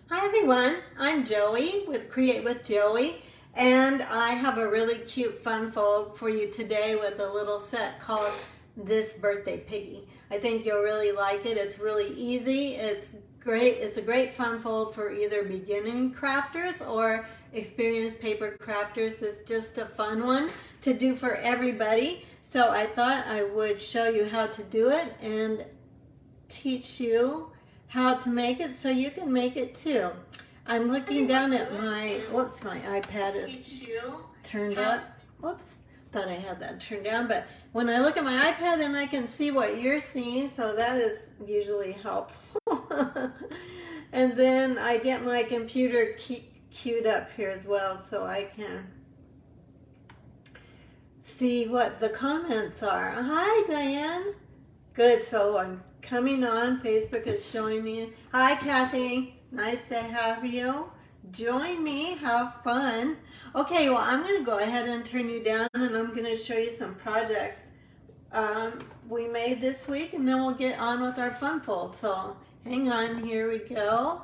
Hi everyone, I'm Joey with Create with Joey, and I have a really cute fun fold for you today with a little set called This Birthday Piggy. I think you'll really like it. It's really easy. It's great. It's a great fun fold for either beginning crafters or experienced paper crafters. It's just a fun one to do for everybody. So I thought I would show you how to do it and teach you how to make it so you can make it too. I'm looking down at my, whoops, my iPad is turned up. Whoops, thought I had that turned down, but when I look at my iPad then I can see what you're seeing, so that is usually helpful. And then I get my computer queued up here as well so I can see what the comments are. Hi, Diane. Good, so I'm coming on. Facebook is showing me. Hi, Kathy. Nice to have you. Join me. Have fun. Okay, well, I'm going to go ahead and turn you down, and I'm going to show you some projects we made this week, and then we'll get on with our fun fold. So hang on. Here we go.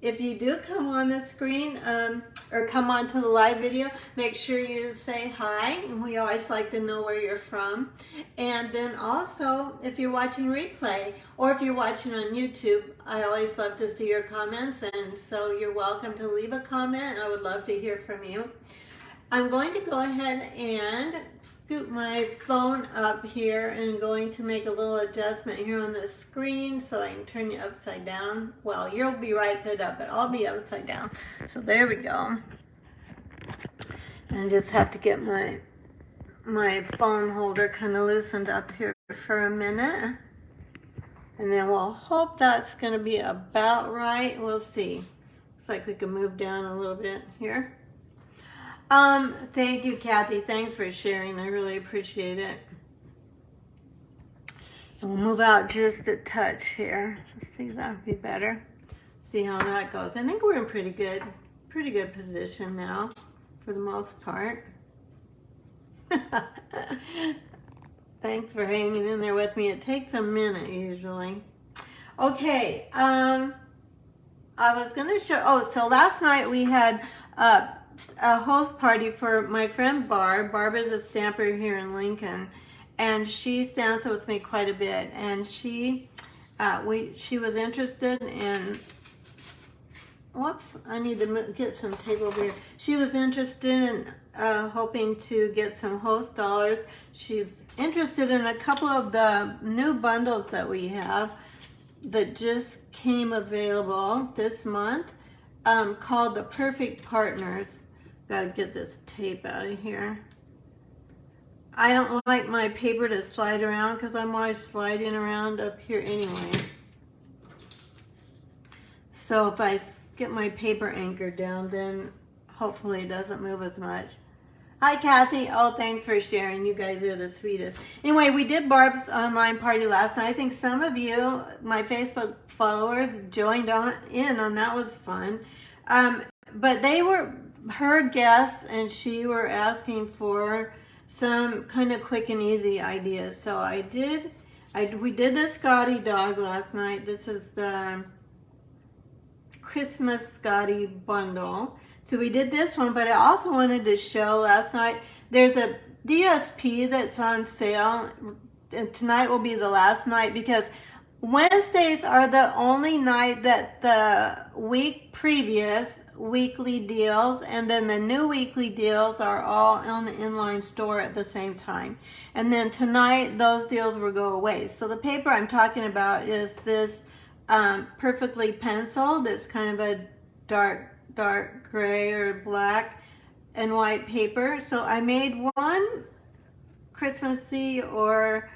If you do come on the screen or come on to the live video, make sure you say hi. And we always like to know where you're from. And then also, if you're watching replay or if you're watching on YouTube, I always love to see your comments. And so you're welcome to leave a comment. I would love to hear from you. I'm going to go ahead and scoot my phone up here and going to make a little adjustment here on the screen so I can turn you upside down. Well, you'll be right side up, but I'll be upside down. So there we go. And just have to get my phone holder kind of loosened up here for a minute. And then we'll hope that's going to be about right. We'll see. Looks like we can move down a little bit here. Thank you, Kathy. Thanks for sharing. I really appreciate it. And we'll move out just a touch here. Let's see, that would be better. See how that goes. I think we're in pretty good position now, for the most part. Thanks for hanging in there with me. It takes a minute usually. Okay, I was gonna show. So last night we had a host party for my friend Barb. Barb is a stamper here in Lincoln, and she stamps with me quite a bit. And she was interested in. Whoops! I need to get some tape over here. She was interested in hoping to get some host dollars. She's interested in a couple of the new bundles that we have that just came available this month, called the Perfect Partners. Gotta get this tape out of here. I don't like my paper to slide around because I'm always sliding around up here anyway. So if I get my paper anchored down, then hopefully it doesn't move as much. Hi, Kathy. Oh, thanks for sharing. You guys are the sweetest. Anyway, we did Barb's online party last night. I think some of you, my Facebook followers, joined in on that. Was fun. But they were her guests, and she were asking for some kind of quick and easy ideas. So we did the Scotty dog last night. This is the Christmas Scotty bundle. So we did this one, but I also wanted to show last night, there's a DSP that's on sale, and tonight will be the last night because Wednesdays are the only night that the week previous weekly deals and then the new weekly deals are all on the inline store at the same time. And then tonight those deals will go away. So the paper I'm talking about is this perfectly penciled. It's kind of a dark gray or black and white paper. So I made one Christmassy or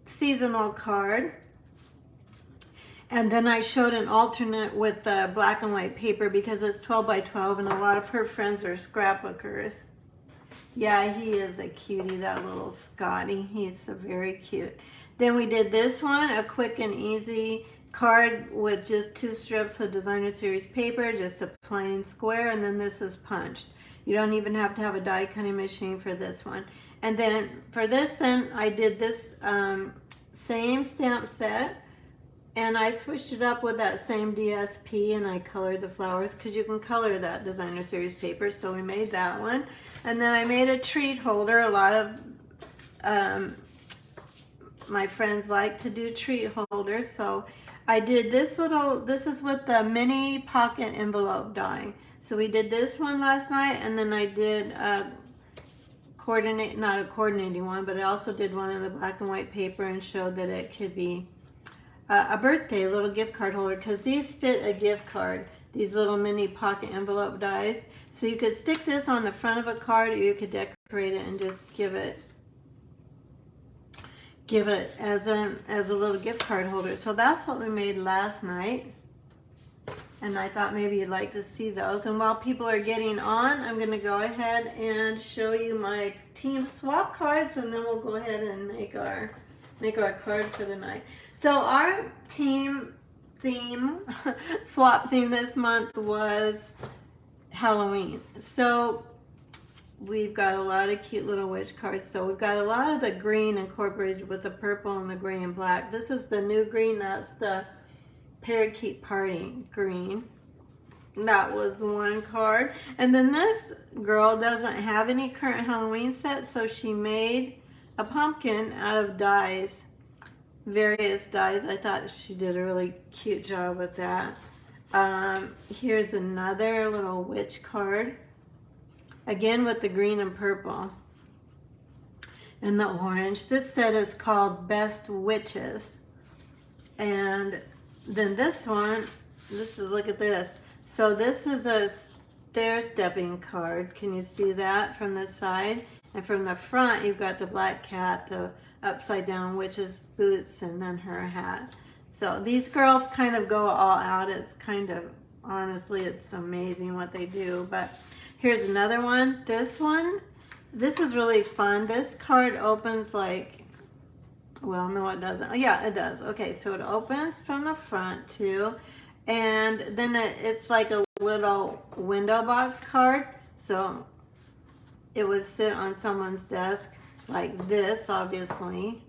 seasonal card, and then I showed an alternate with the black and white paper because it's 12 by 12 and a lot of her friends are scrapbookers. Yeah, he is a cutie, that little Scotty. He's very cute. Then we did this one, a quick and easy card with just 2 strips of designer series paper, just a plain square, and then this is punched. You don't even have to have a die cutting machine for this one. And then for this, then I did this same stamp set, And I switched it up with that same DSP, and I colored the flowers because you can color that designer series paper. So we made that one. And then I made a treat holder. A lot of my friends like to do treat holders. So I did this little, this is with the mini pocket envelope die. So we did this one last night, and then I did not a coordinating one, but I also did one in the black and white paper and showed that it could be a birthday little gift card holder, because these fit a gift card, these little mini pocket envelope dies. So you could stick this on the front of a card, or you could decorate it and just give it as a little gift card holder. So that's what we made last night, and I thought maybe you'd like to see those. And while people are getting on, I'm going to go ahead and show you my team swap cards, and then we'll go ahead and make our card for the night. So our team theme, swap theme this month was Halloween. So we've got a lot of cute little witch cards. So we've got a lot of the green incorporated with the purple and the gray and black. This is the new green. That's the Parakeet Party green. That was one card. And then this girl doesn't have any current Halloween sets, so she made a pumpkin out of dies, various dies. I thought she did a really cute job with that. Here's another little witch card, again with the green and purple and the orange. This set is called Best Witches. And then this one, look at this. So this is a stair-stepping card. Can you see that from the side? And from the front, you've got the black cat, the upside down witch's boots, and then her hat. So these girls kind of go all out. It's kind of, honestly, it's amazing what they do. But here's another one. This is really fun. This card opens like, well, no, it doesn't. Yeah, it does. Okay, so it opens from the front too. And then it's like a little window box card. So it would sit on someone's desk like this, obviously.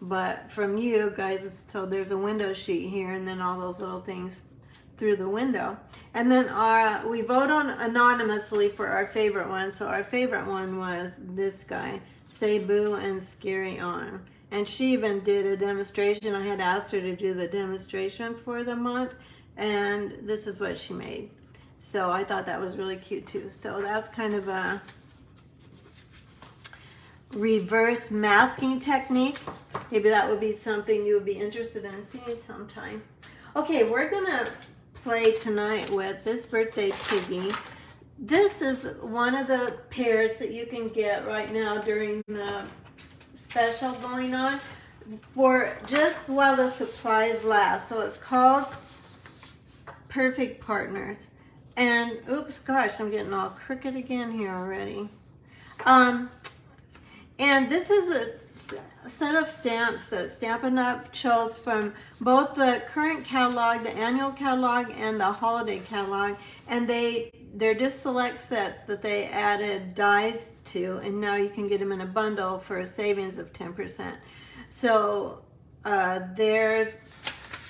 But from you guys, so there's a window sheet here, and then all those little things through the window. And then we vote on anonymously for our favorite one. So our favorite one was this guy, Say Boo and Scary On. And she even did a demonstration. I had asked her to do the demonstration for the month, and this is what she made. So I thought that was really cute too. So that's kind of a reverse masking technique. Maybe that would be something you would be interested in seeing sometime. Okay, we're gonna play tonight with this birthday Piggy. This is one of the pairs that you can get right now during the special going on for just while the supplies last. So it's called Perfect Partners. And oops, gosh, I'm getting all crooked again here already. And this is a set of stamps that Stampin' Up! Chose from both the current catalog, the annual catalog, and the holiday catalog. And they're just select sets that they added dies to, and now you can get them in a bundle for a savings of 10%. So there's,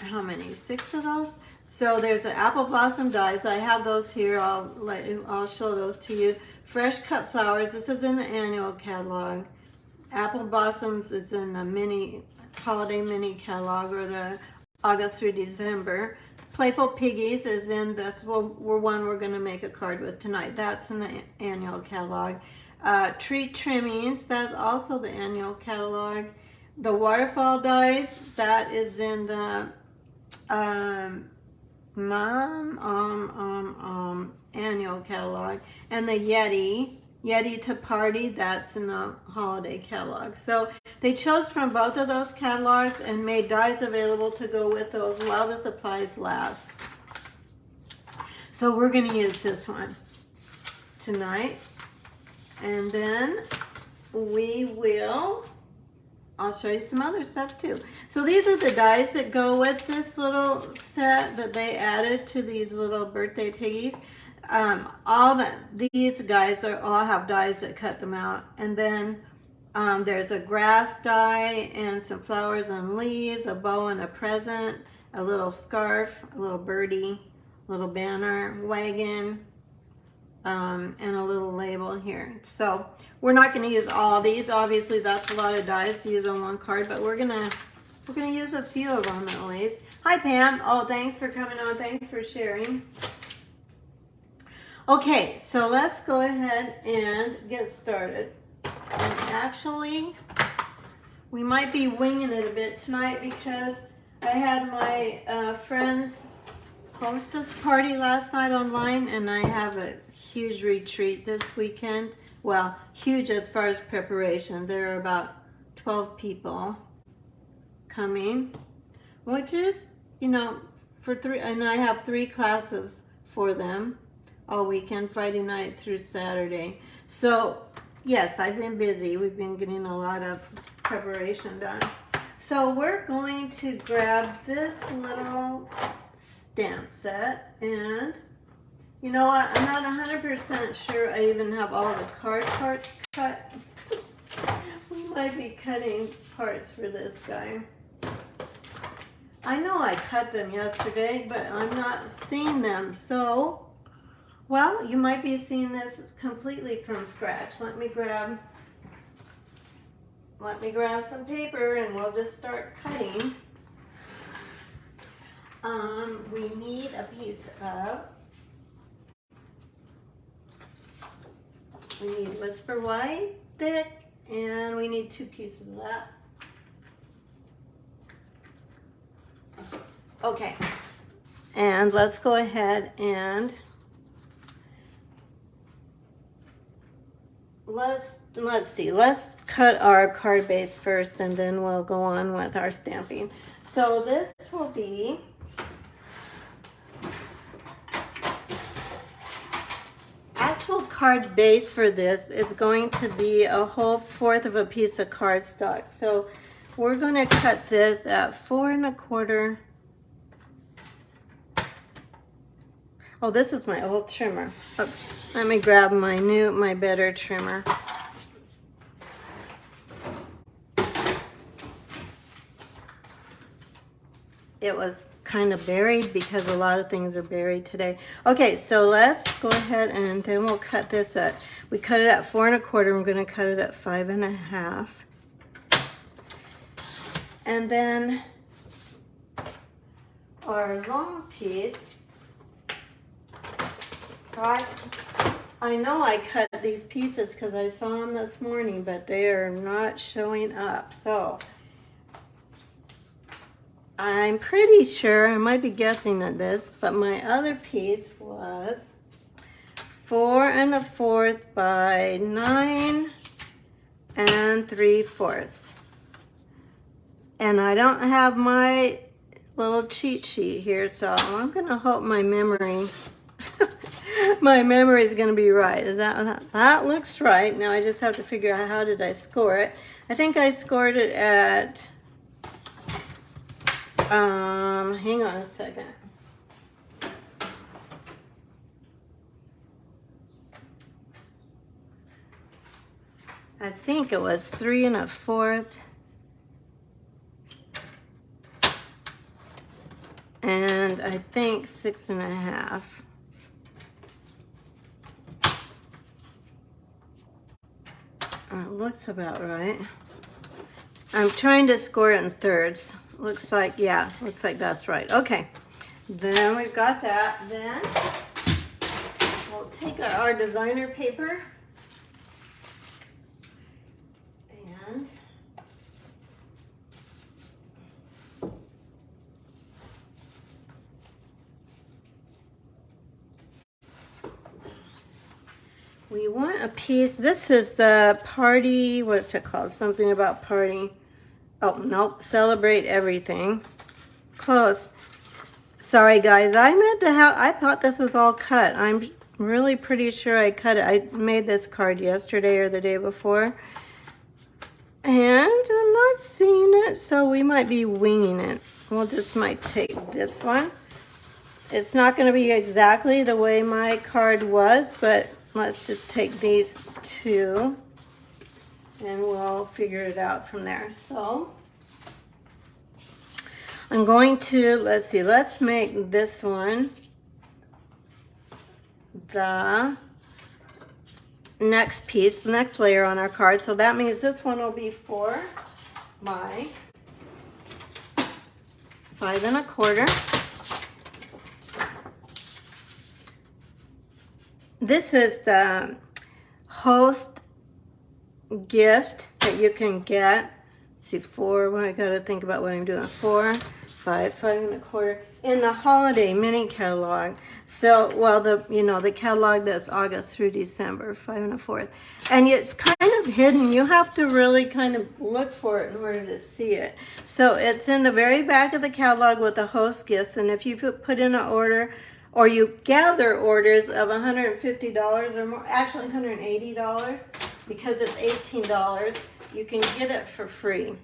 how many? 6 of those? So there's the apple blossom dies. I have those here. I'll show those to you. Fresh cut flowers. This is in the annual catalog. Apple blossoms is in the holiday mini catalog, or the August through December. Playful Piggies is in, that's one we're going to make a card with tonight. That's in the annual catalog. Tree Trimmings, that's also the annual catalog. The Waterfall Dies, that is in the annual catalog. And the Yeti to Party, that's in the holiday catalog. So they chose from both of those catalogs and made dies available to go with those while the supplies last. So we're going to use this one tonight. And then I'll show you some other stuff too. So these are the dies that go with this little set that they added to these little birthday piggies. These guys all have dies that cut them out, and then There's a grass die and some flowers and leaves, a bow and a present, a little scarf, a little birdie, a little banner, wagon, and a little label here. So we're not going to use all these. Obviously, that's a lot of dies to use on one card, but we're gonna use a few of them at least. Hi, Pam. Oh, thanks for coming on. Thanks for sharing. Okay, so let's go ahead and get started. And actually, we might be winging it a bit tonight because I had my friend's hostess party last night online, and I have a huge retreat this weekend. Well, huge as far as preparation. There are about 12 people coming, which is, you know, for three, and I have 3 classes for them all weekend, Friday night through Saturday. So yes, I've been busy. We've been getting a lot of preparation done. So we're going to grab this little stamp set, and you know what? I'm not 100% sure I even have all the card parts cut. We might be cutting parts for this guy. I know I cut them yesterday, but I'm not seeing them. So, well, you might be seeing this completely from scratch. Let me grab some paper and we'll just start cutting. We need a piece of, we need Whisper White thick, and we need 2 pieces of that. Okay, and let's go ahead and let's see. Let's cut our card base first, and then we'll go on with our stamping. So this will be actual card base for this is going to be a whole 1/4 of a piece of cardstock. So we're going to cut this at 4 1/4. Oh, this is my old trimmer. Oops. Let me grab my better trimmer. It was kind of buried because a lot of things are buried today. Okay, so let's go ahead and then we'll cut this at, we cut it at 4 1/4. I'm going to cut it at 5 1/2. And then our long piece, gosh, I know I cut these pieces because I saw them this morning, but they are not showing up. So I'm pretty sure, I might be guessing at this, but my other piece was 4 1/4 by 9 3/4. And I don't have my little cheat sheet here, so I'm going to hope my memory my memory is going to be right. Is that looks right. Now I just have to figure out how did I score it. I think I scored it at hang on a second. I think it was 3 1/4. And I think 6 1/2. It looks about right. I'm trying to score it in thirds. Looks like, yeah, looks like that's right. Okay, then we've got that. Then we'll take our designer paper and we want a piece. This is the party, what's it called? Something about party. Oh, nope, celebrate everything. Close. Sorry guys, I meant to have, I thought this was all cut. I'm really pretty sure I cut it. I made this card yesterday or the day before. And I'm not seeing it, so we might be winging it. We'll just might take this one. It's not going to be exactly the way my card was, but let's just take these 2 and we'll figure it out from there. So I'm going to, let's see, let's make this one the next piece, the next layer on our card. So that means this one will be 4 by 5 1/4. This is the host gift that you can get. Let's see, 4, well, I gotta think about what I'm doing. 4, 5, 5 1/4 in the holiday mini catalog. So, well, the catalog that's August through December, 5 1/4. And it's kind of hidden. You have to really kind of look for it in order to see it. So it's in the very back of the catalog with the host gifts. And if you put in an order, or you gather orders of $150 or more, actually $180, because it's $18, you can get it for free.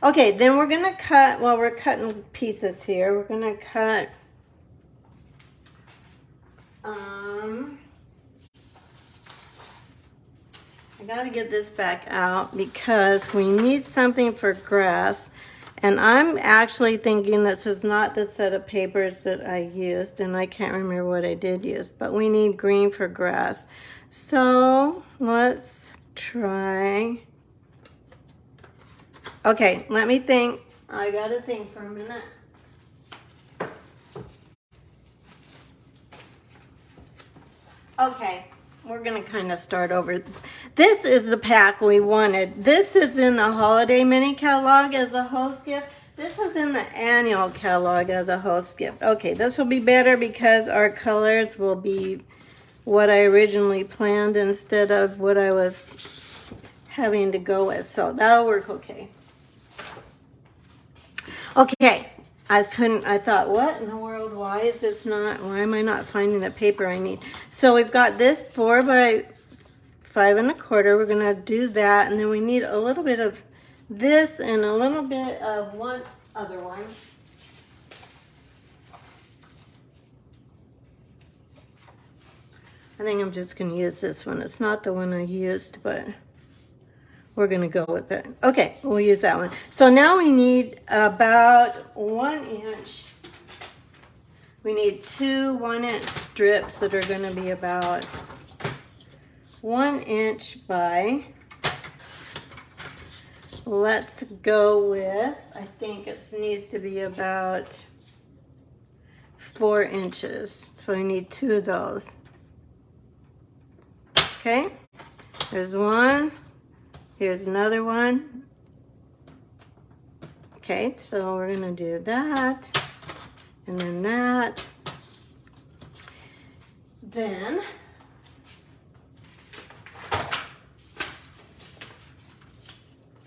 Okay, then we're gonna cut, well, we're cutting pieces here. We're gonna cut, I gotta get this back out because we need something for grass. And I'm actually thinking this is not the set of papers that I used, and I can't remember what I did use, but we need green for grass. So let's try. Okay, let me think. I gotta think for a minute. Okay, we're gonna kind of start over. This is the pack we wanted. This is in the holiday mini catalog as a host gift. This is in the annual catalog as a host gift. Okay, this will be better because our colors will be what I originally planned instead of what I was having to go with. So that'll work okay. Okay, I thought, what in the world, why am I not finding the paper I need? So we've got this 4 by 5 1/4. We're gonna do that, and then we need a little bit of this and a little bit of one other one. I think I'm just gonna use this one. It's not the one I used, but we're gonna go with it. Okay, we'll use that one. So now we need about 1 inch. We need 2 1-inch strips that are gonna be about 1 inch by, let's go with, I think it needs to be about 4 inches. So we need 2 of those. Okay, there's one. Here's another one. Okay, so we're gonna do that, and then that. Then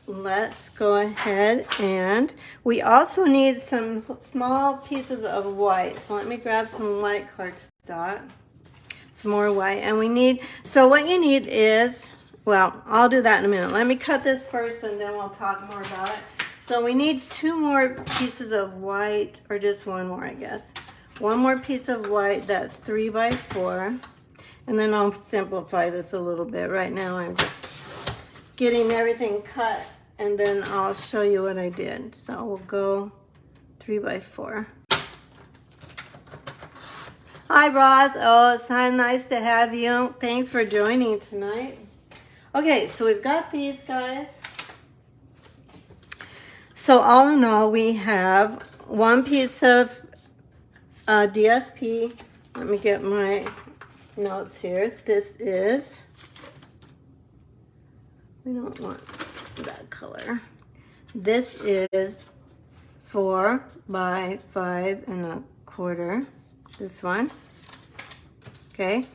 let's go ahead, and we also need some small pieces of white. So let me grab some white cardstock, some more white, and we need, so what you need is, well, I'll do that in a minute. Let me cut this first and then we'll talk more about it. So we need 2 more pieces of white, or just 1 more, I guess. 1 more piece of white, that's 3 by 4. And then I'll simplify this a little bit. Right now I'm just getting everything cut, and then I'll show you what I did. So we'll go 3 by 4. Hi, Roz. Oh, it's so nice to have you. Thanks for joining tonight. Okay, so we've got these guys. So all in all, we have 1 piece of DSP. Let me get my notes here. This is, we don't want that color. This is 4 by 5 1/4. This one. Okay.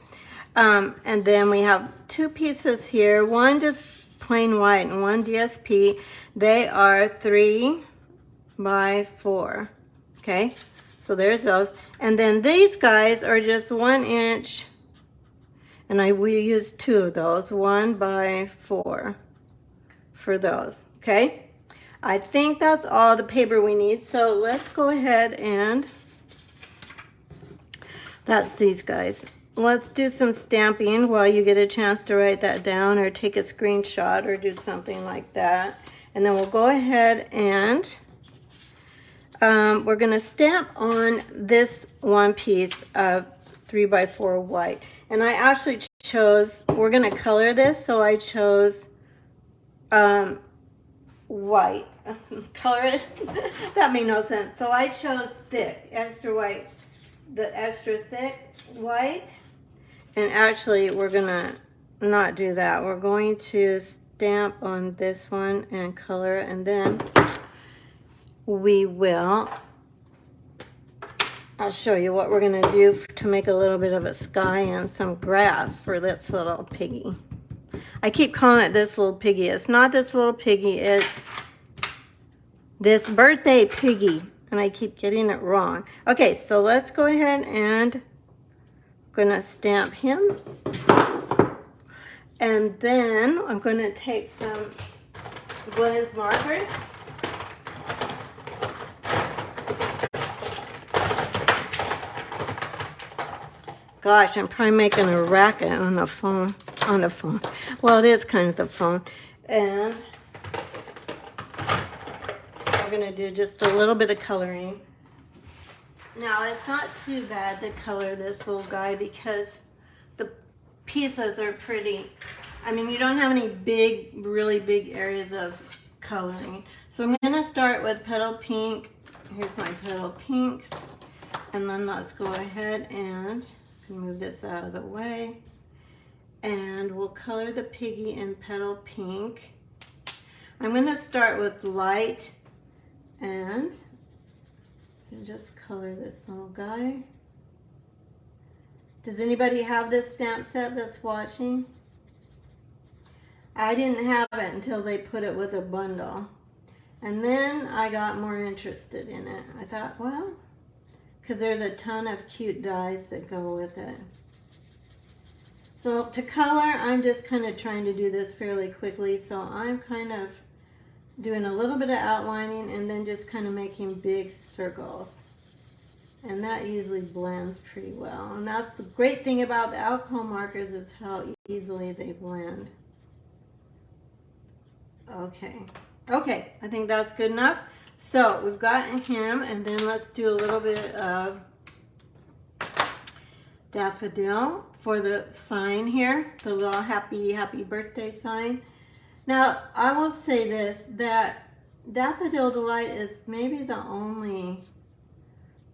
And then we have 2 pieces here, one just plain white and one DSP. They are 3 by 4. Okay, so there's those. And then these guys are just 1 inch, and we use 2 of those, 1 by 4 for those. Okay, I think that's all the paper we need. So let's go ahead, and that's these guys. let's do some stamping while you get a chance to write that down or take a screenshot or do something like that. And then we'll go ahead and we're going to stamp on this one piece of 3x4 white. And I actually chose, we're going to color this, so I chose white. Color it? That made no sense. So I chose thick, extra white, the extra thick white. And actually, we're going to not do that. We're going to stamp on this one and color it, and then we will, I'll show you what we're going to do to make a little bit of a sky and some grass for this little piggy. I keep calling it this little piggy. It's not this little piggy. It's this birthday piggy. And I keep getting it wrong. Okay, so let's go ahead and I'm going to stamp him. And then I'm going to take some Glenn's markers. Gosh, I'm probably making a racket on the phone. Well, it is kind of the phone. And we're going to do just a little bit of coloring. Now, it's not too bad to color this little guy because the pieces are pretty. I mean, you don't have any big, really big areas of coloring. So I'm going to start with petal pink. Here's my petal pinks. And then let's go ahead and move this out of the way. And we'll color the piggy in petal pink. I'm going to start with light and just color this little guy. Does anybody have this stamp set that's watching? I didn't have it until they put it with a bundle. And then I got more interested in it. I thought, well, because there's a ton of cute dies that go with it. So to color, I'm just kind of trying to do this fairly quickly. So I'm kind of doing a little bit of outlining and then just kind of making big circles. And that usually blends pretty well. And that's the great thing about the alcohol markers is how easily they blend. Okay. Okay, I think that's good enough. So we've got him, and then let's do a little bit of daffodil for the sign here, the little happy birthday sign. Now, I will say this, that Daffodil Delight is maybe the only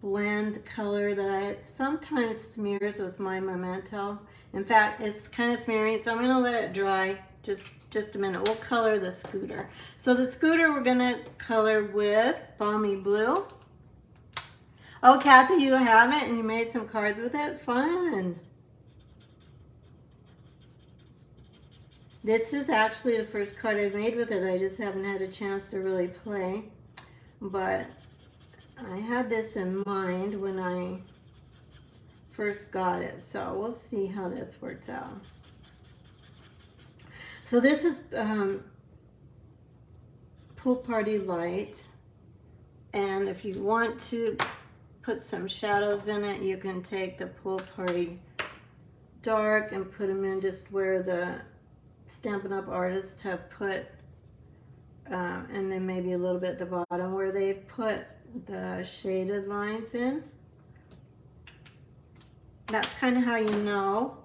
blend color that I sometimes smears with my Memento. In fact, it's kind of smearing, so I'm going to let it dry just a minute. We'll color the scooter. So the scooter we're going to color with Balmy Blue. Oh, Kathy, you have it and you made some cards with it? Fun. This is actually the first card I've made with it. I just haven't had a chance to really play. But I had this in mind when I first got it. So we'll see how this works out. So this is Pool Party Light. And if you want to put some shadows in it, you can take the Pool Party Dark and put them in just where the Stampin' Up! Artists have put, and then maybe a little bit at the bottom where they've put the shaded lines in. That's kind of how you know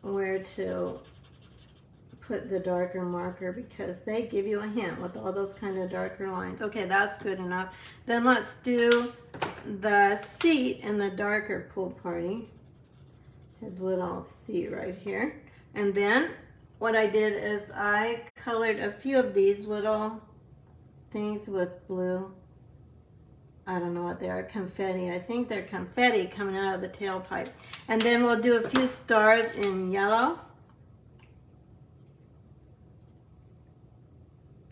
where to put the darker marker, because they give you a hint with all those kind of darker lines. Okay, that's good enough. Then let's do the seat in the darker Pool Party. His little seat right here. And then what I did is I colored a few of these little things with blue. I don't know what they are, confetti. I think they're confetti coming out of the tailpipe. And then we'll do a few stars in yellow.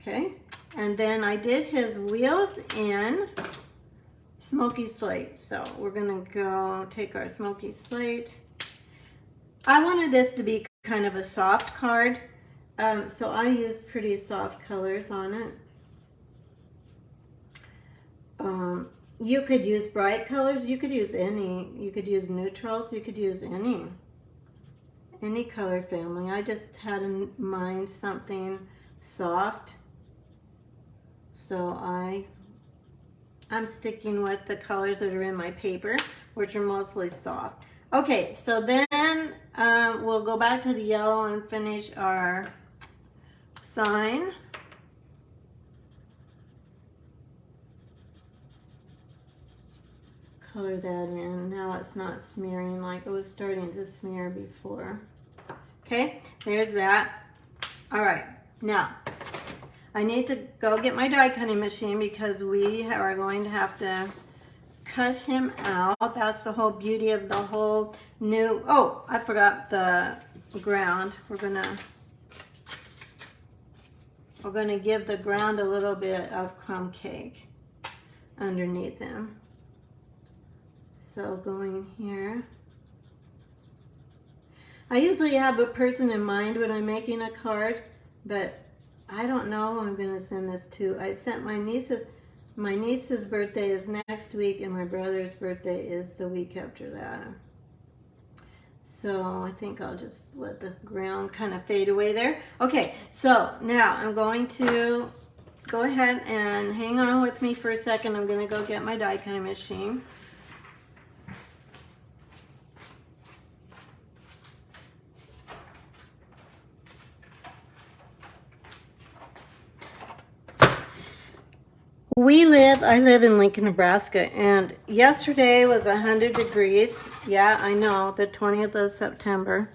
Okay, and then I did his wheels in Smoky Slate. So we're gonna go take our Smoky Slate. I wanted this to be kind of a soft card, so I used pretty soft colors on it. You could use bright colors. You could use any. You could use neutrals. You could use any color family. I just had in mind something soft. So I'm sticking with the colors that are in my paper, which are mostly soft. Okay, so then we'll go back to the yellow and finish our sign. Color that in. Now it's not smearing like it was starting to smear before. Okay, there's that. All right, now I need to go get my die cutting machine because we are going to have to cut him out. That's the whole beauty of the whole new, oh, I forgot the ground. We're gonna give the ground a little bit of crumb cake underneath him. So going here. I usually have a person in mind when I'm making a card, but I don't know who I'm gonna send this to. I sent my niece's birthday is next week and my brother's birthday is the week after that. So I think I'll just let the ground kind of fade away there. Okay, so now I'm going to go ahead and hang on with me for a second. I'm gonna go get my die cutting machine. I live in Lincoln, Nebraska, and yesterday was 100 degrees. Yeah, I know, the 20th of September.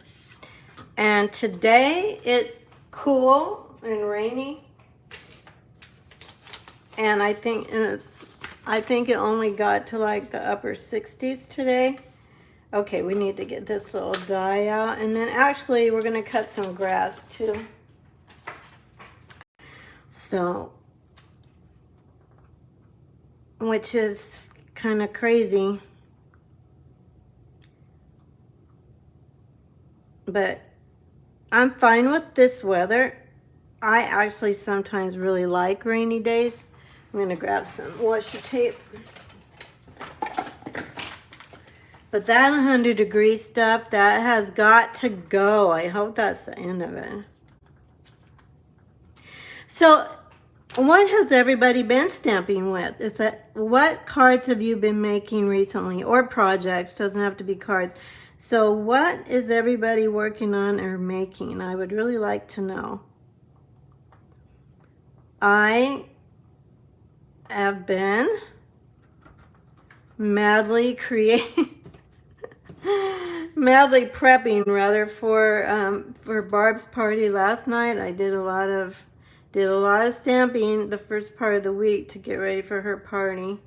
And today it's cool and rainy. And I think it only got to like the upper 60s today. Okay, we need to get this little die out. And then actually we're gonna cut some grass too. So, which is kind of crazy, but I'm fine with this weather. I actually sometimes really like rainy days. I'm gonna grab some washi tape. But that 100 degree stuff, that has got to go. I hope that's the end of it. So, what has everybody been stamping with? What cards have you been making recently? Or projects, doesn't have to be cards. So what is everybody working on or making? I would really like to know. I have been madly prepping rather for Barb's party last night. I did a lot of stamping the first part of the week to get ready for her party.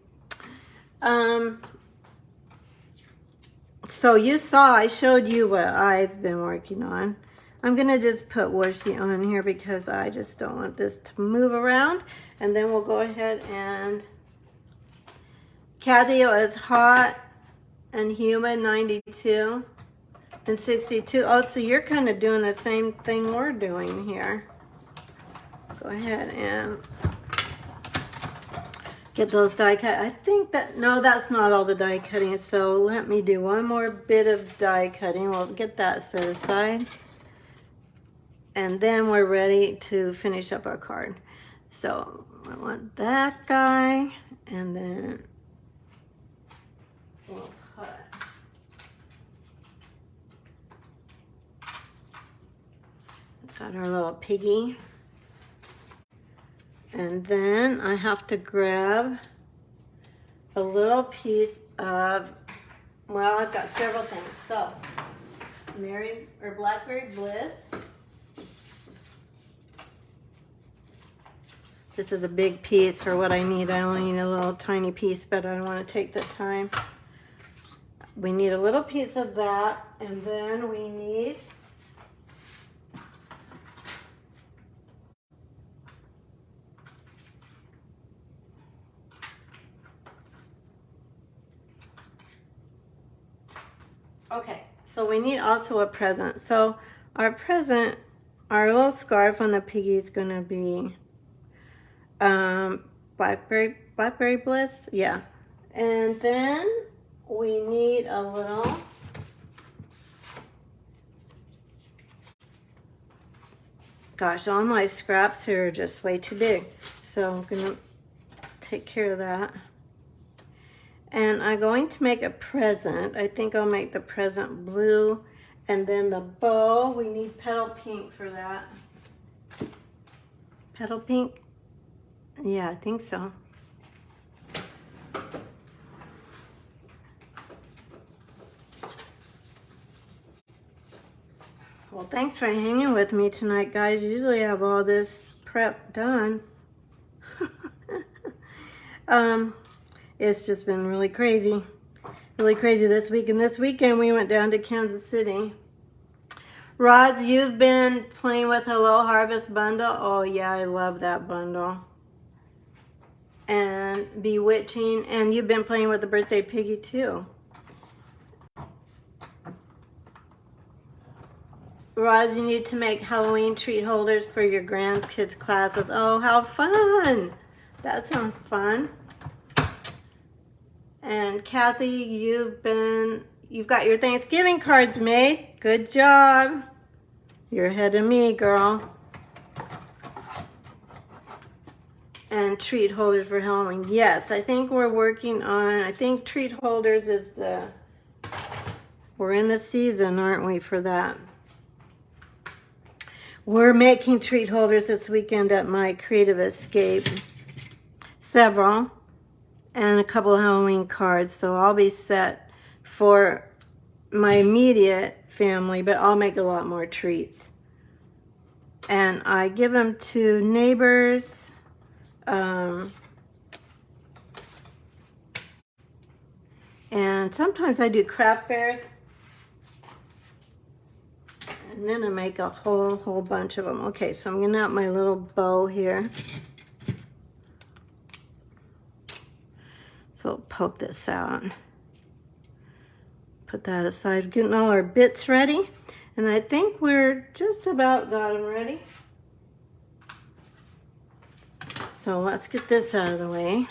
So you saw, I showed you what I've been working on. I'm gonna just put washi on here because I just don't want this to move around. And then we'll go ahead and, Kathy, it was hot and humid, 92 and 62. Oh, so you're kind of doing the same thing we're doing here. Go ahead and get those die cut. I think that, no, that's not all the die cutting. So let me do one more bit of die cutting. We'll get that set aside. And then we're ready to finish up our card. So I want that guy, and then we'll cut. Got our little piggy. And then I have to grab a little piece of, well, I've got several things. So, Blackberry Bliss. This is a big piece for what I need. I only need a little tiny piece, but I don't want to take the time. We need a little piece of that, and then we need okay, so we need also a present. So our present, our little scarf on the piggy is going to be Blackberry Bliss. Yeah, And then we need a little gosh, all my scraps here are just way too big. So I'm gonna take care of that. And I'm going to make a present. I think I'll make the present blue. And then the bow, we need petal pink for that. Petal pink? Yeah, I think so. Well, thanks for hanging with me tonight, guys. Usually I have all this prep done. It's just been really crazy this week. And this weekend we went down to Kansas City. Roz, you've been playing with Hello Harvest bundle. Oh yeah, I love that bundle. And Bewitching, and you've been playing with the Birthday Piggy too. Roz, you need to make Halloween treat holders for your grandkids' classes. Oh, how fun! That sounds fun. And Kathy, you've got your Thanksgiving cards made. Good job. You're ahead of me, girl. And treat holders for Halloween. Yes, I think we're working on, I think treat holders is we're in the season, aren't we, for that? We're making treat holders this weekend at my Creative Escape. Several. And a couple of Halloween cards. So I'll be set for my immediate family, but I'll make a lot more treats. And I give them to neighbors. And sometimes I do craft fairs. And then I make a whole bunch of them. Okay, so I'm gonna have my little bow here. So poke this out. Put that aside, getting all our bits ready. And I think we're just about got them ready. So let's get this out of the way.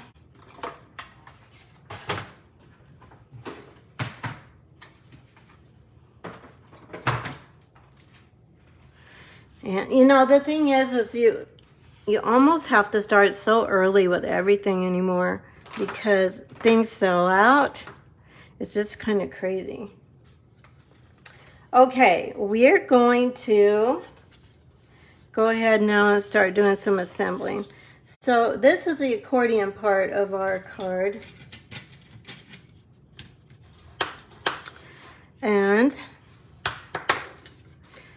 And you know, the thing is you almost have to start so early with everything anymore because things sell out. It's just kind of crazy. Okay, we're going to go ahead now and start doing some assembling. So this is the accordion part of our card. And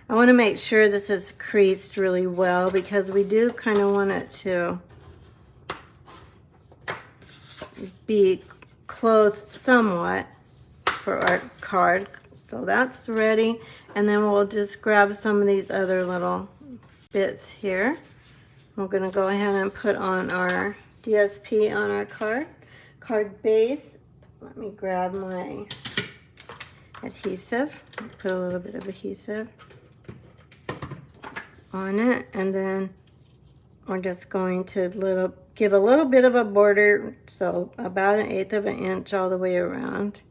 I want to make sure this is creased really well because we do kind of want it to be closed somewhat for our card. So that's ready. And then we'll just grab some of these other little bits here. We're going to go ahead and put on our DSP on our card base. Let me grab my adhesive. Put a little bit of adhesive on it, and then we're just going to give a little bit of a border, so about 1/8 of an inch all the way around,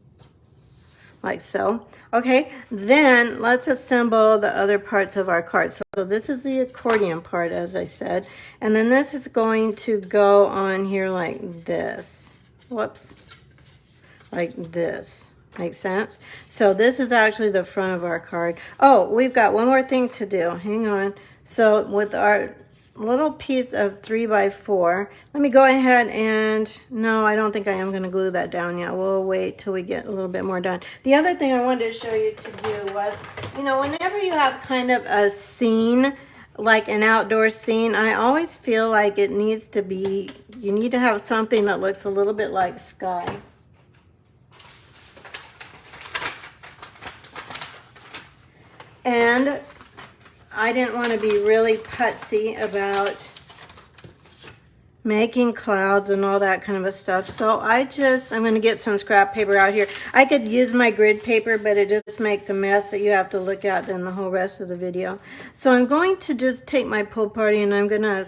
like so. Okay, then let's assemble the other parts of our card. So this is the accordion part, as I said, and then this is going to go on here like this. Whoops, like this. Makes sense? So this is actually the front of our card. Oh, we've got one more thing to do. Hang on. So with our little piece of 3x4, let me go ahead and, no, I don't think I am going to glue that down yet. We'll wait till we get a little bit more done. The other thing I wanted to show you to do was, you know, whenever you have kind of a scene, like an outdoor scene, I always feel like it needs to be, you need to have something that looks a little bit like sky. And I didn't want to be really putsy about making clouds and all that kind of a stuff. So I'm going to get some scrap paper out here. I could use my grid paper, but it just makes a mess that you have to look at then the whole rest of the video. So I'm going to just take my pull party and I'm going to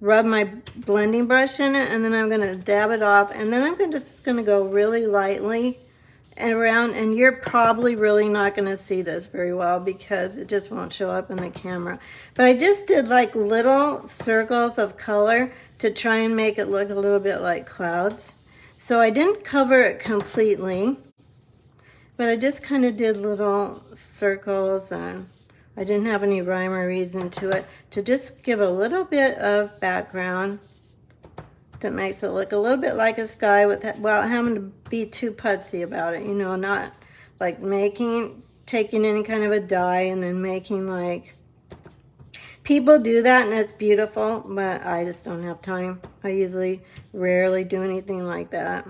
rub my blending brush in it, and then I'm gonna dab it off, and then I'm just gonna go really lightly around, and you're probably really not gonna see this very well because it just won't show up in the camera. But I just did like little circles of color to try and make it look a little bit like clouds. So I didn't cover it completely, but I just kind of did little circles, and I didn't have any rhyme or reason to it, to just give a little bit of background that makes it look a little bit like a sky without having to be too putsy about it, you know, not like taking any kind of a dye and then making like, people do that and it's beautiful, but I just don't have time. I rarely do anything like that.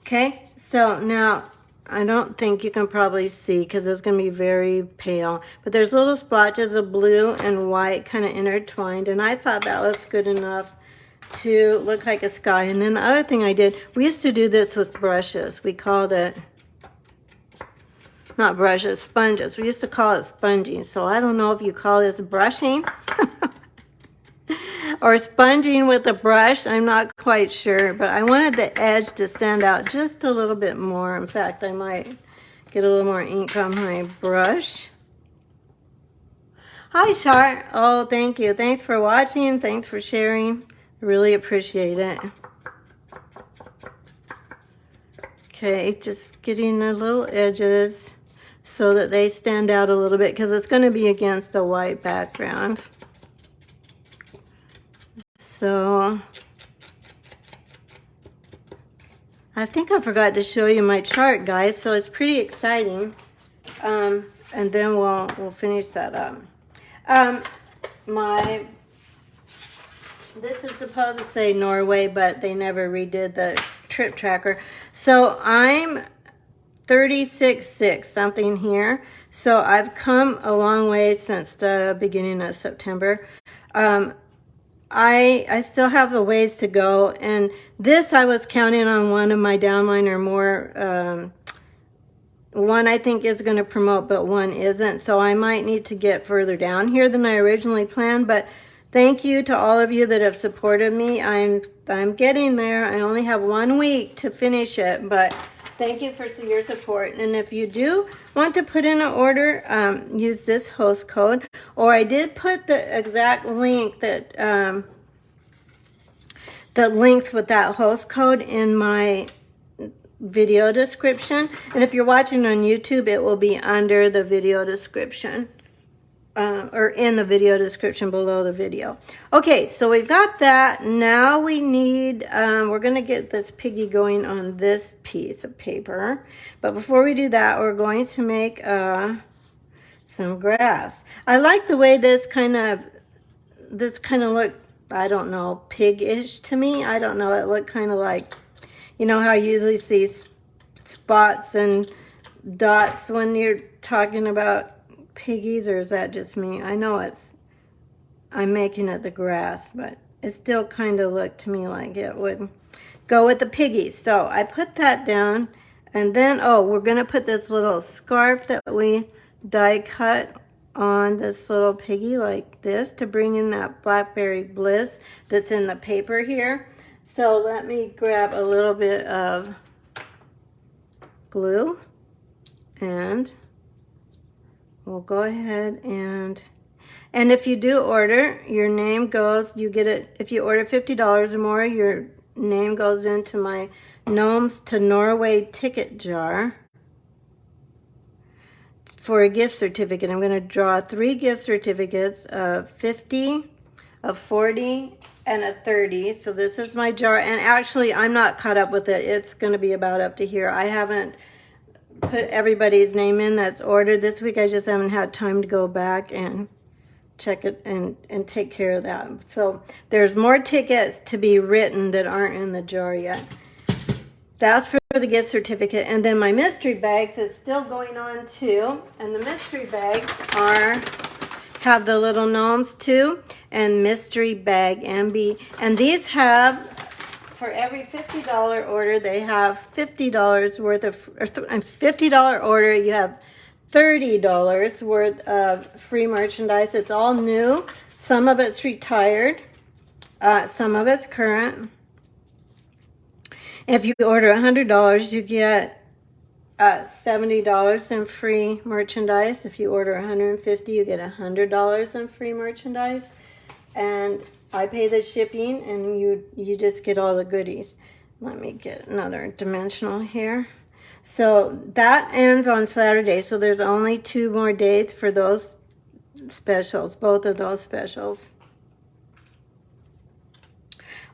Okay, so now I don't think you can probably see because it's going to be very pale, but there's little splotches of blue and white kind of intertwined, and I thought that was good enough to look like a sky. And then the other thing I did, we used to do this with brushes. We called it, not brushes, sponges. We used to call it sponging. So I don't know if you call this brushing or sponging with a brush. I'm not quite sure, but I wanted the edge to stand out just a little bit more. In fact, I might get a little more ink on my brush. Hi, Char. Oh, thank you. Thanks for watching. Thanks for sharing. Really appreciate it. Okay, just getting the little edges so that they stand out a little bit because it's going to be against the white background. So I think I forgot to show you my chart, guys, so it's pretty exciting. And then we'll finish that up. This is supposed to say Norway, but they never redid the trip tracker. So I'm 36.6 something here. So I've come a long way since the beginning of September. I still have a ways to go, and this I was counting on one of my downline or more. One I think is going to promote, but one isn't. So I might need to get further down here than I originally planned. But thank you to all of you that have supported me. I'm getting there. I only have 1 week to finish it, but thank you for your support. And if you do want to put in an order, use this host code. Or I did put the exact link that links with that host code in my video description. And if you're watching on YouTube, it will be under the video description. Or in the video description below the video. Okay, so we've got that. Now we need, we're going to get this Piggy going on this piece of paper. But before we do that, we're going to make some grass. I like the way this kind of looked, I don't know, pig-ish to me. I don't know, it looked kind of like, you know how you usually see spots and dots when you're talking about piggies, or is that just me? I know I'm making it the grass, but it still kind of looked to me like it would go with the piggies. So I put that down, and then, oh, we're going to put this little scarf that we die cut on this little piggy like this to bring in that Blackberry Bliss that's in the paper here. So let me grab a little bit of glue, and we'll go ahead and if you do order, your name goes, you get it, if you order $50 or more, your name goes into my Gnomes to Norway ticket jar for a gift certificate. I'm going to draw 3 gift certificates of 50, of 40, and a 30. So this is my jar, and actually I'm not caught up with it. It's going to be about up to here. I haven't put everybody's name in that's ordered this week. I just haven't had time to go back and check it and take care of that. So there's more tickets to be written that aren't in the jar yet. That's for the gift certificate. And then my mystery bags is still going on too. And the mystery bags have the little gnomes too, and mystery bag MB. And these have, for every $50 order, they have $50 worth of, or $50 order, you have $30 worth of free merchandise. It's all new, Some of it's retired. Some of it's current. If you order $100, you get $70 in free merchandise. If you order $150, you get $100 in free merchandise. And I pay the shipping, and you just get all the goodies. Let me get another dimensional here. So that ends on Saturday. So there's only 2 more days for those specials, both of those specials.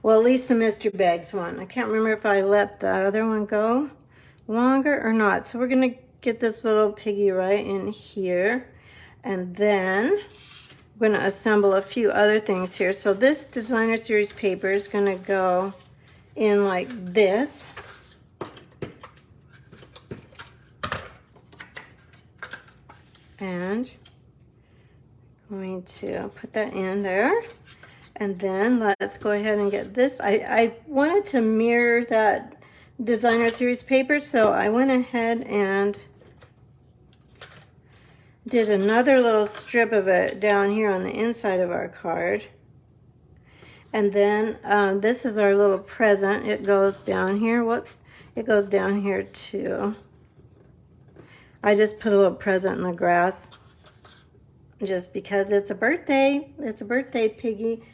Well, at least the Mr. Bags one. I can't remember if I let the other one go longer or not. So we're going to get this little piggy right in here. And then I'm going to assemble a few other things here. So this designer series paper is going to go in like this. And I'm going to put that in there. And then let's go ahead and get this. I wanted to mirror that designer series paper, so I went ahead and did another little strip of it down here on the inside of our card. And then this is our little present. It goes down here. Whoops. It goes down here too. I just put a little present in the grass just because it's a birthday. It's a birthday, Piggy.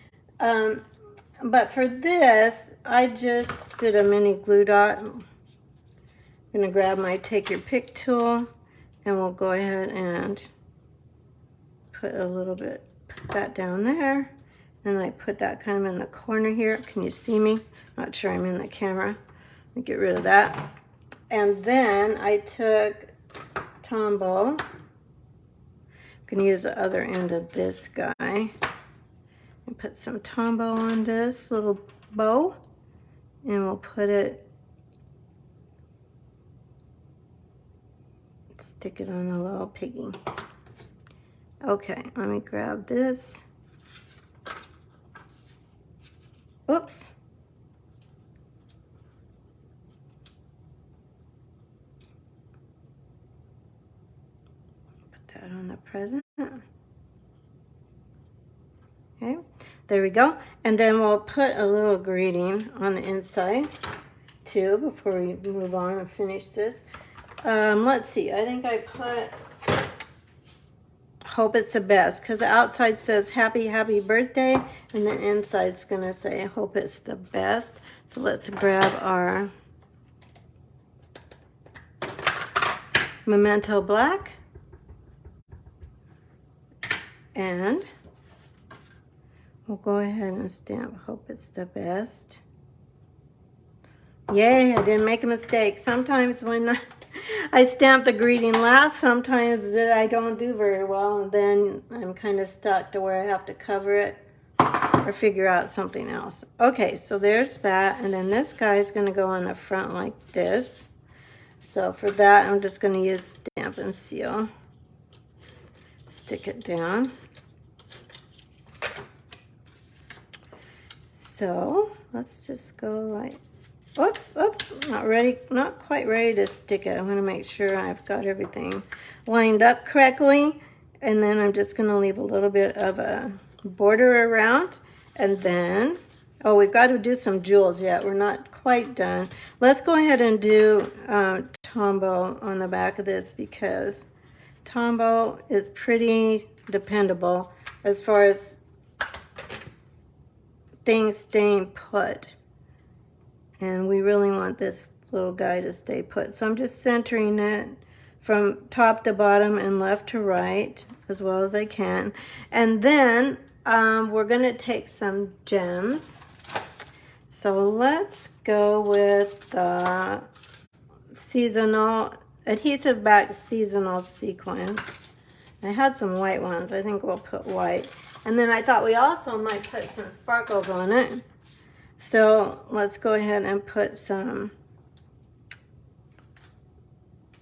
But for this, I just did a mini glue dot. I'm going to grab my Take Your Pick tool, and we'll go ahead and put a little bit, put that down there. And I put that kind of in the corner here. Can you see me? Not sure I'm in the camera. Let me get rid of that. And then I took Tombow. I'm going to use the other end of this guy. And put some Tombow on this little bow, and we'll put it, stick it on the little piggy. Okay, let me grab this. Oops. Put that on the present. Okay, there we go. And then we'll put a little greeting on the inside too before we move on and finish this. Let's see, I think I put hope it's the best, because the outside says happy birthday, and the inside's gonna say hope it's the best. So let's grab our Memento Black, and we'll go ahead and stamp hope it's the best. Yay, I didn't make a mistake. Sometimes when I stamp the greeting last, sometimes that I don't do very well, and then I'm kind of stuck to where I have to cover it or figure out something else. Okay, so there's that, and then this guy is going to go on the front like this. So for that, I'm just going to use Stamp and Seal. Stick it down. So let's just go like, oops, not quite ready to stick it. I'm going to make sure I've got everything lined up correctly, and then I'm just going to leave a little bit of a border around, and then, oh, we've got to do some jewels yet. We're not quite done. Let's go ahead and do Tombow on the back of this, because Tombow is pretty dependable as far as things staying put, and we really want this little guy to stay put. So I'm just centering it from top to bottom and left to right as well as I can. And then we're going to take some gems. So let's go with the seasonal adhesive back seasonal sequins. I had some white ones. I think we'll put white. And then I thought we also might put some sparkles on it. So let's go ahead and put some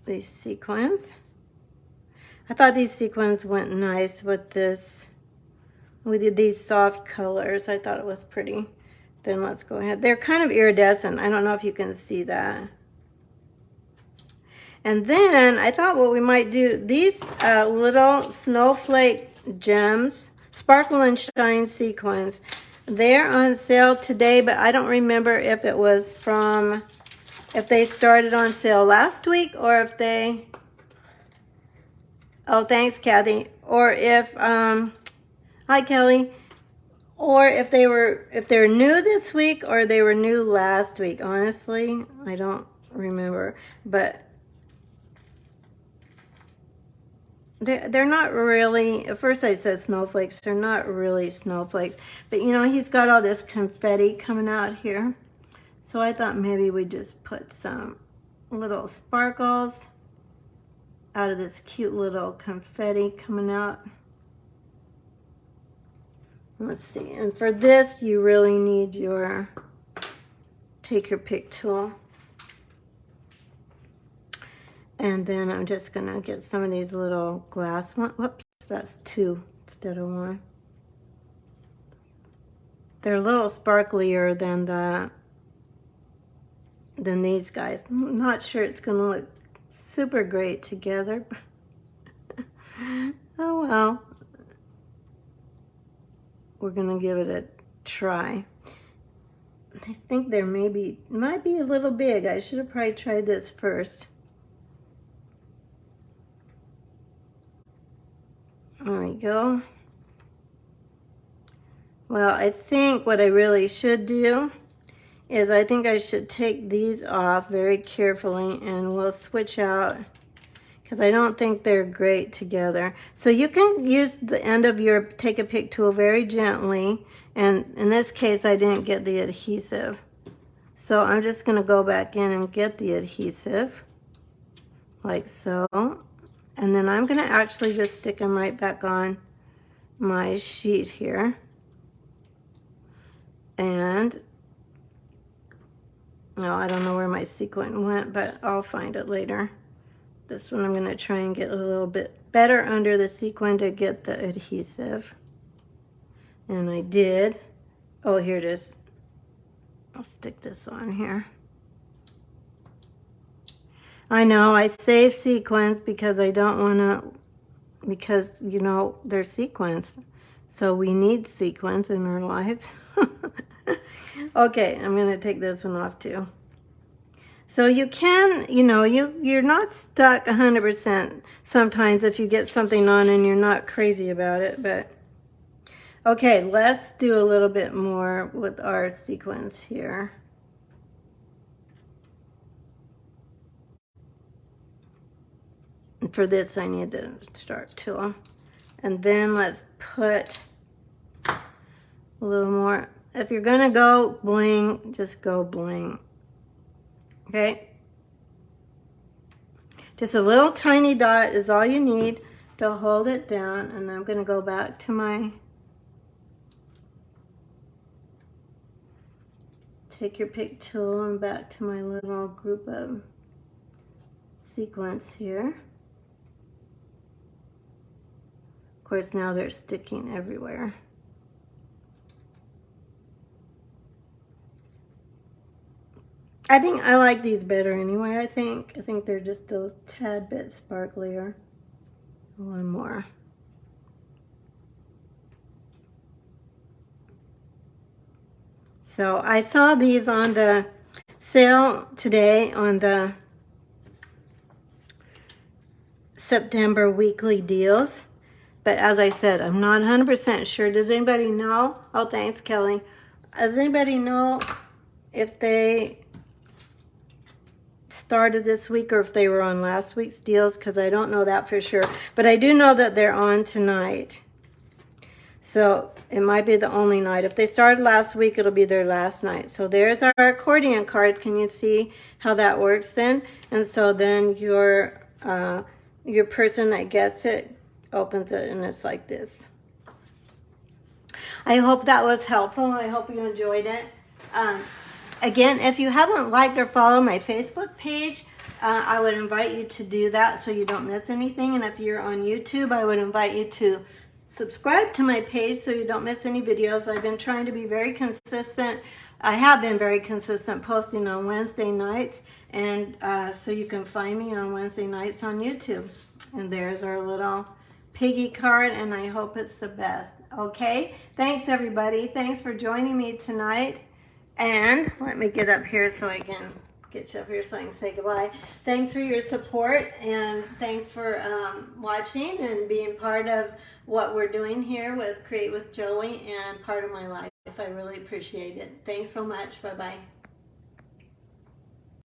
these sequins. I thought these sequins went nice with this. We did these soft colors. I thought it was pretty. Then let's go ahead. They're kind of iridescent. I don't know if you can see that. And then I thought what we might do, these little snowflake gems, Sparkle and Shine sequins. They're on sale today, but I don't remember if it was from, if they started on sale last week or if they, oh, thanks, Kathy. Or if, hi, Kelly. Or if they're new this week or they were new last week. Honestly, I don't remember. But they're not really, at first I said snowflakes. They're not really snowflakes. But you know, he's got all this confetti coming out here. So I thought maybe we'd just put some little sparkles out of this cute little confetti coming out. Let's see, and for this, you really need your, take your pick tool. And then I'm just gonna get some of these little glass ones. Whoops, that's 2 instead of 1. They're a little sparklier than these guys. I'm not sure it's gonna look super great together. Oh well. We're gonna give it a try. I think there might be a little big. I should have probably tried this first. There we go. Well, I think what I really should do is I think I should take these off very carefully and we'll switch out because I don't think they're great together. So you can use the end of your take a pick tool very gently, and in this case I didn't get the adhesive. So I'm just going to go back in and get the adhesive like so. And then I'm going to actually just stick them right back on my sheet here. And no, I don't know where my sequin went, but I'll find it later. This one I'm going to try and get a little bit better under the sequin to get the adhesive. And I did. Oh, here it is. I'll stick this on here. I know I save sequins because I don't want to, because, you know, they're sequins. So we need sequins in our lives. Okay, I'm going to take this one off too. So you can, you know, you're not stuck 100% sometimes if you get something on and you're not crazy about it. But okay, let's do a little bit more with our sequins here. And for this, I need the start tool. And then let's put a little more. If you're going to go bling, just go bling. Okay, just a little tiny dot is all you need to hold it down, and I'm going to go back to my, take your pick tool and back to my little group of sequins here. Of course, now they're sticking everywhere. I think I like these better anyway, I think they're just a tad bit sparklier. One more. So I saw these on the sale today on the September weekly deals. But as I said, I'm not 100% sure. Does anybody know? Oh, thanks, Kelly. Does anybody know if they started this week or if they were on last week's deals? Because I don't know that for sure. But I do know that they're on tonight. So it might be the only night. If they started last week, it'll be their last night. So there's our accordion card. Can you see how that works then? And so then your person that gets it opens it, and it's like this. I hope that was helpful. I hope you enjoyed it. Again, if you haven't liked or followed my Facebook page, I would invite you to do that so you don't miss anything. And if you're on YouTube, I would invite you to subscribe to my page so you don't miss any videos. I've been trying to be very consistent. I have been very consistent posting on Wednesday nights, and so you can find me on Wednesday nights on YouTube. And there's our little Piggy card, and I hope it's the best. Okay, thanks everybody. Thanks for joining me tonight. And let me get up here so I can get you up here so I can say goodbye. Thanks for your support, and thanks for watching and being part of what we're doing here with Create with Joey and part of my life. I really appreciate it. Thanks so much. Bye-bye.